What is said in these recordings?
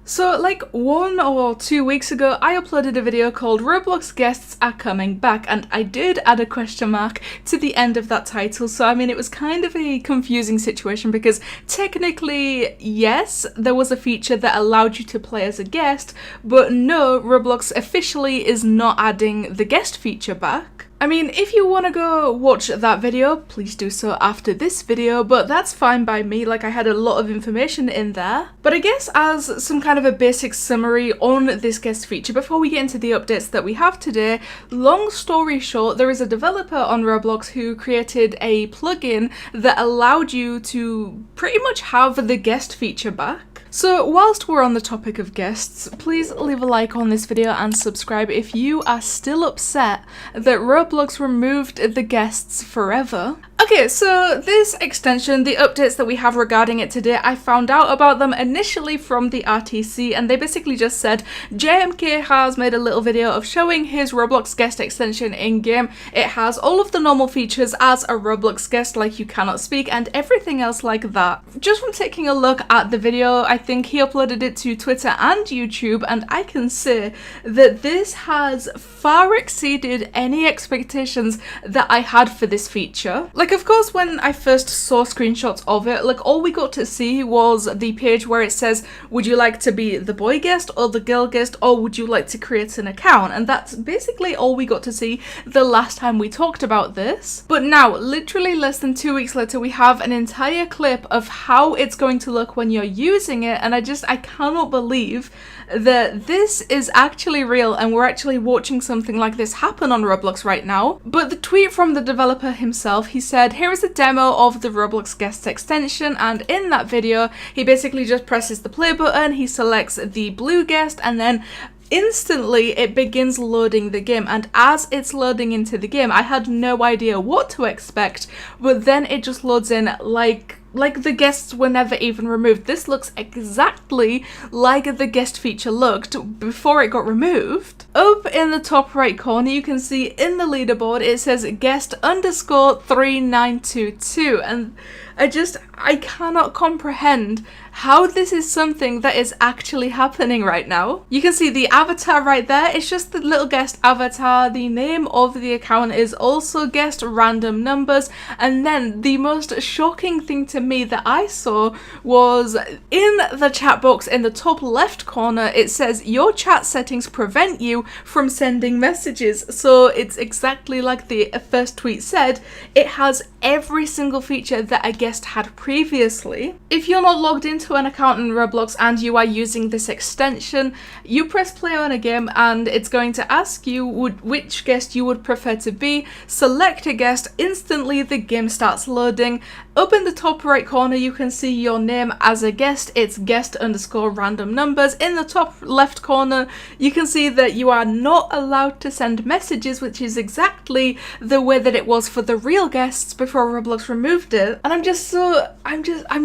So like 1 or 2 weeks ago, I uploaded a video called Roblox Guests Are Coming Back, and I did add a question mark to the end of that title. So I mean, it was kind of a confusing situation because technically, yes, there was a feature that allowed you to play as a guest, but no, Roblox officially is not adding the guest feature back. I mean, if you want to go watch that video, please do so after this video, but that's fine by me. Like, I had a lot of information in there. But I guess as some kind of a basic summary on this guest feature, before we get into the updates that we have today, long story short, there is a developer on Roblox who created a plugin that allowed you to pretty much have the guest feature back. So whilst we're on the topic of guests, please leave a like on this video and subscribe if you are still upset that Roblox removed the guests forever. Okay, so this extension, the updates that we have regarding it today, I found out about them initially from the RTC, and they basically just said JMK has made a little video of showing his Roblox guest extension in-game. It has all of the normal features as a Roblox guest, like you cannot speak and everything else like that. Just from taking a look at the video, I think he uploaded it to Twitter and YouTube, and I can say that this has far exceeded any expectations that I had for this feature. Like, of course, when I first saw screenshots of it, like, all we got to see was the page where it says, would you like to be the boy guest or the girl guest, or would you like to create an account? And that's basically all we got to see the last time we talked about this. But now, literally less than 2 weeks later, we have an entire clip of how it's going to look when you're using it, and I cannot believe that this is actually real and we're actually watching something like this happen on Roblox right now. But the tweet from the developer himself, he said, here is a demo of the Roblox guest extension, and in that video he basically just presses the play button, he selects the blue guest, and then instantly it begins loading the game. And as it's loading into the game, I had no idea what to expect, but then it just loads in like the guests were never even removed. This looks exactly like the guest feature looked before it got removed. Up in the top right corner, you can see in the leaderboard, it says guest _3922, and I cannot comprehend how this is something that is actually happening right now. You can see the avatar right there, it's just the little guest avatar. The name of the account is also guest random numbers, and then the most shocking thing to me that I saw was in the chat box in the top left corner, it says your chat settings prevent you from sending messages. So it's exactly like the first tweet said, it has every single feature that a guest had previously. If you're not logged into an account in Roblox and you are using this extension, you press play on a game and it's going to ask you which guest you would prefer to be. Select a guest, instantly the game starts loading. Up in the top right corner, you can see your name as a guest. It's guest _random numbers. In the top left corner, you can see that you are not allowed to send messages, which is exactly the way that it was for the real guests before Roblox removed it. And I'm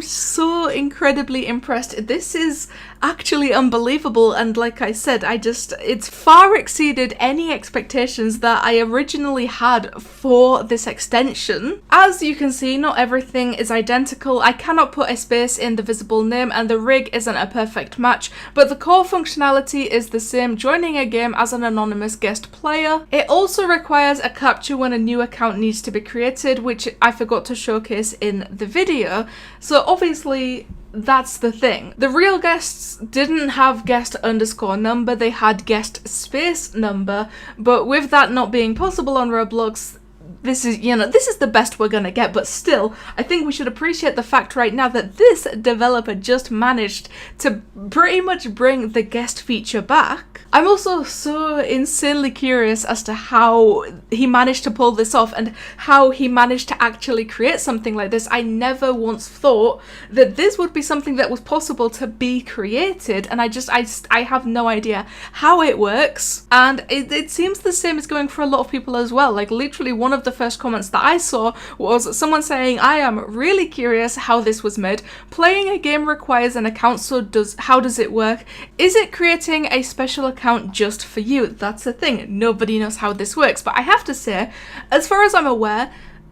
so incredibly impressed. This is actually unbelievable, and like I said, it's far exceeded any expectations that I originally had for this extension. As you can see, not everything is identical. I cannot put a space in the visible name, and the rig isn't a perfect match, but the core functionality is the same, joining a game as an anonymous guest player. It also requires a captcha when a new account needs to be created, which I forgot to showcase in the video. So obviously, that's the thing. The real guests didn't have guest _number, they had guest space number, but with that not being possible on Roblox, this is the best we're gonna get. But still, I think we should appreciate the fact right now that this developer just managed to pretty much bring the guest feature back. I'm also so insanely curious as to how he managed to pull this off and how he managed to actually create something like this. I never once thought that this would be something that was possible to be created, and I have no idea how it works. And it seems the same is going for a lot of people as well. Like, literally one of the first comments that I saw was someone saying, I am really curious how this was made. Playing a game requires an account, so how does it work? Is it creating a special account just for you? That's the thing. Nobody knows how this works. But I have to say, as far as I'm aware,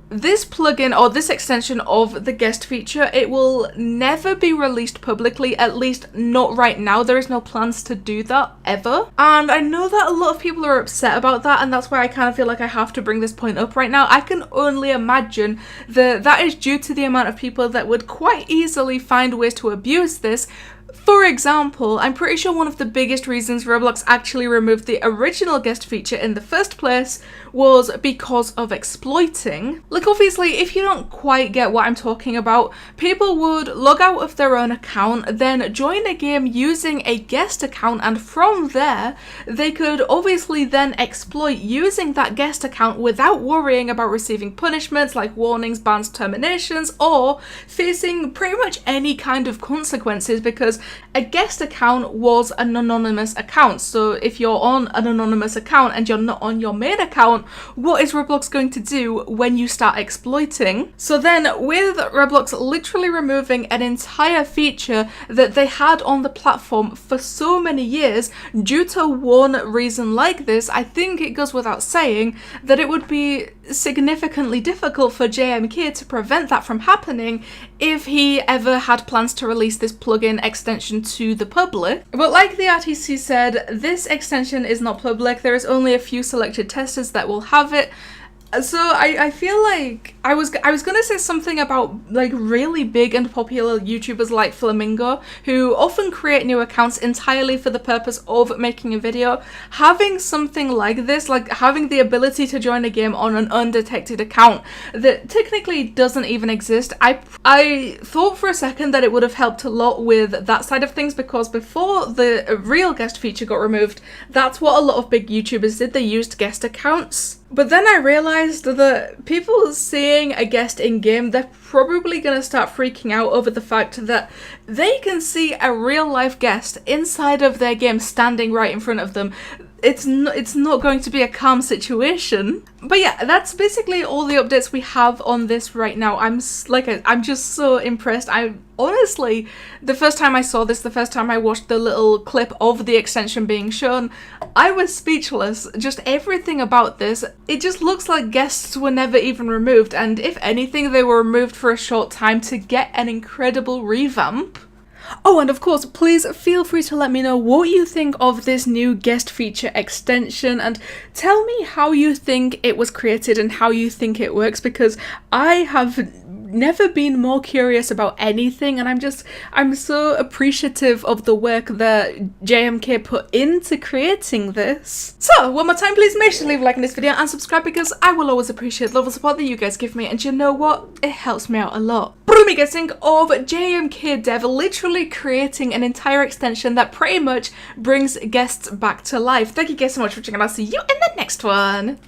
this plugin or this extension of the guest feature, it will never be released publicly, at least not right now. There is no plans to do that ever. And I know that a lot of people are upset about that, and that's why I kind of feel like I have to bring this point up right now. I can only imagine that that is due to the amount of people that would quite easily find ways to abuse this. For example, I'm pretty sure one of the biggest reasons Roblox actually removed the original guest feature in the first place was because of exploiting. Like, obviously, if you don't quite get what I'm talking about, people would log out of their own account, then join a game using a guest account, and from there, they could obviously then exploit using that guest account without worrying about receiving punishments like warnings, bans, terminations, or facing pretty much any kind of consequences, because a guest account was an anonymous account. So if you're on an anonymous account and you're not on your main account, what is Roblox going to do when you start exploiting? So then, with Roblox literally removing an entire feature that they had on the platform for so many years due to one reason like this, I think it goes without saying that it would be significantly difficult for JMK to prevent that from happening if he ever had plans to release this plugin extension to the public. But like the RTC said, this extension is not public. There is only a few selected testers that will have it. So I feel like I was gonna say something about like really big and popular YouTubers like Flamingo, who often create new accounts entirely for the purpose of making a video. Having something like this, like having the ability to join a game on an undetected account that technically doesn't even exist, I thought for a second that it would have helped a lot with that side of things, because before the real guest feature got removed, that's what a lot of big YouTubers did. They used guest accounts. But then I realised that people seeing a guest in-game, they're probably going to start freaking out over the fact that they can see a real-life guest inside of their game standing right in front of them. It's not going to be a calm situation. But yeah, that's basically all the updates we have on this right now. I'm just so impressed. I honestly, the first time I saw this, the first time I watched the little clip of the extension being shown, I was speechless. Just everything about this, it just looks like guests were never even removed, and if anything, they were removed for a short time to get an incredible revamp. Oh, and of course, please feel free to let me know what you think of this new guest feature extension, and tell me how you think it was created and how you think it works, because I have never been more curious about anything, and I'm so appreciative of the work that JMK put into creating this. So, one more time, please make sure to leave a like on this video and subscribe, because I will always appreciate the love and support that you guys give me, and you know what? It helps me out a lot. But me guessing of JMK Dev literally creating an entire extension that pretty much brings guests back to life. Thank you guys so much for watching, and I'll see you in the next one.